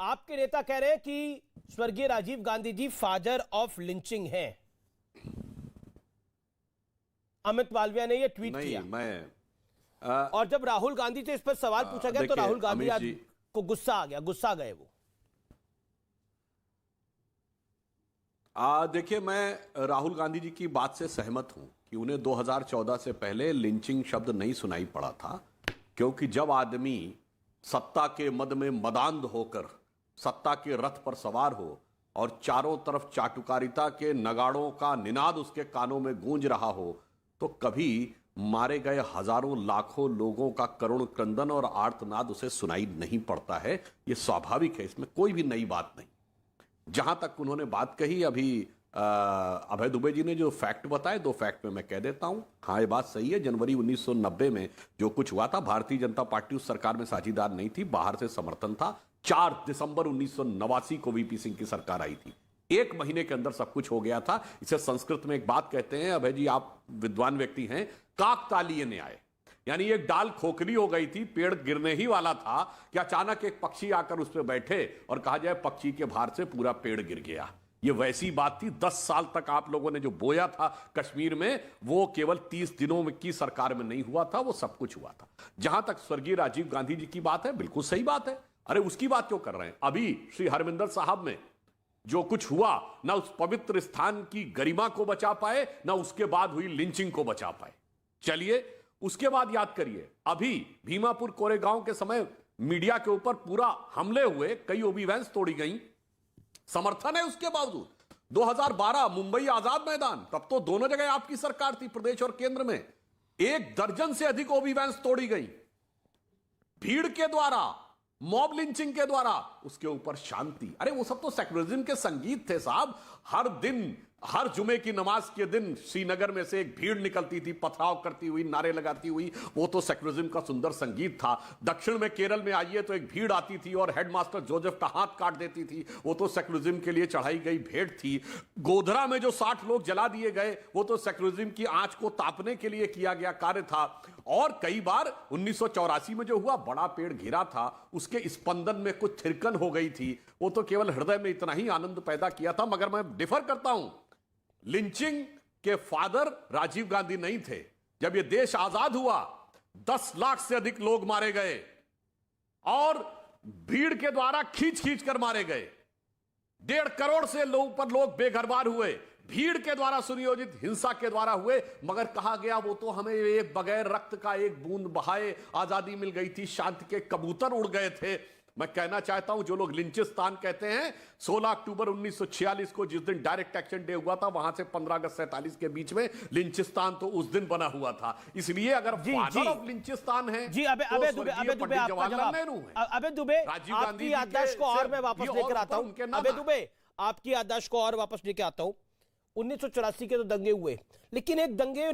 आपके नेता कह रहे हैं कि स्वर्गीय Rajiv Gandhi ji father of lynching हैं। अमित मालविया ने यह ट्वीट किया। और जब राहुल गांधी से इस पर सवाल पूछा गया तो राहुल गांधी आज को गुस्सा आ गया, गुस्सा गए वो। देखिए, मैं राहुल गांधी जी की बात से सहमत हूं कि उन्हें 2014 से पहले लिंचिंग शब्द नहीं सुनाई पड़ा था, क्योंकि जब आदमी सत्ता के मद में मदांध होकर सत्ता के रथ पर सवार हो और चारों तरफ चाटुकारिता के नगाड़ों का निनाद उसके कानों में गूंज रहा हो, तो कभी मारे गए हजारों लाखों लोगों का करुण क्रंदन और आर्तनाद उसे सुनाई नहीं पड़ता है। यह स्वाभाविक है, इसमें कोई भी नई बात नहीं। जहां तक उन्होंने बात कही अभी अभय दुबे जी ने जो फैक्ट बताए, दो फैक्ट में मैं कह देता हूं। हाँ, ये बात सही है, जनवरी 1990 में जो कुछ हुआ था, भारतीय जनता पार्टी उस सरकार में साझीदार नहीं थी, बाहर से समर्थन था। 4 दिसंबर 1989 को वीपी सिंह की सरकार आई थी। 1 महीने के अंदर सब कुछ हो गया था। इसे संस्कृत में एक बात कहते हैं, अभय जी आप विद्वान व्यक्ति हैं, काकतालीय न्याय। यानी एक डाल खोखली हो गई थी, पेड़ गिरने ही वाला था कि अचानक एक पक्षी आकर उस पर बैठे और कहा जाए पक्षी के भार से पूरा पेड़ गिर गया। ये वैसी बात थी। 10 साल तक आप लोगों ने जो बोया था कश्मीर में, वो केवल 30 दिनों में की सरकार में नहीं हुआ था, वो सब कुछ हुआ था। जहां तक स्वर्गीय राजीव गांधी जी की बात है, बिल्कुल सही बात है। अरे उसकी बात क्यों कर रहे हैं? अभी श्री हरमिंदर साहब में जो कुछ हुआ, ना उस पवित्र स्थान की गरिमा को बचा पाए, ना उसके बाद हुई लिंचिंग को बचा पाए। चलिए उसके बाद याद करिए, अभी भीमापुर कोरेगांव के समय मीडिया के ऊपर पूरा हमले हुए, कई ओबी वैन्स तोड़ी गई, समर्थन है उसके बावजूद। 2012 मुंबई आजाद मैदान, तब तो दोनों जगह आपकी सरकार थी, प्रदेश और केंद्र में। 1 दर्जन से अधिक ओबी वैन्स तोड़ी गई, भीड़ के द्वारा, मॉब लिंचिंग के द्वारा। उसके ऊपर शांति। अरे वो सब तो सेक्युलरिज्म के संगीत थे साहब। हर दिन, हर जुमे की नमाज के दिन श्रीनगर में से एक भीड़ निकलती थी, पथराव करती हुई, नारे लगाती हुई। वो तो सेक्युलरिज्म का सुंदर संगीत था। दक्षिण में केरल में आइए तो एक भीड़ आती थी और हेडमास्टर जोसेफ का हाथ काट देती थी। वो तो सेक्युलरिज्म के लिए चढ़ाई गई भेंट थी। गोधरा में जो 60 लोग जला दिए गए, वो तो सेक्युलरिज्म की आंच को तापने के लिए किया गया कार्य था। और कई बार 1984 में जो हुआ, बड़ा पेड़ घिरा था, उसके स्पंदन में कुछ थिरकन हो गई थी। वो तो केवल हृदय में इतना ही आनंद पैदा किया था। मगर मैं डिफर करता हूं, लिंचिंग के फादर राजीव गांधी नहीं थे। जब यह देश आजाद हुआ, 10 लाख से अधिक लोग मारे गए और भीड़ के द्वारा खींच खींच कर मारे गए। 1.5 करोड़ से ऊपर लोग बेघरबार हुए, भीड़ के द्वारा सुनियोजित हिंसा के द्वारा हुए। मगर कहा गया वो तो हमें एक बगैर रक्त का एक बूंद बहाए आजादी मिल गई थी, शांति के कबूतर उड़ गए थे। मैं कहना चाहता हूं, जो लोग लिंचिस्तान कहते हैं, 16 अक्टूबर 1946 को जिस दिन डायरेक्ट एक्शन डे हुआ था, वहां से 15 अगस्त 47 के बीच में लिंचिस्तान तो उस दिन बना हुआ था। इसलिए अगर फादर ऑफ लिंचिस्तान है जी, अबे दुबे, जवाहरलाल नेहरू है। अबे दुबे, आपकी याददाश्त को और मैं वापस लेकर आता हूं। अबे दुबे, आपकी याददाश्त को और वापस लेकर आता हूं। 1984 के तो दंगे हुए, लेकिन एक दंगे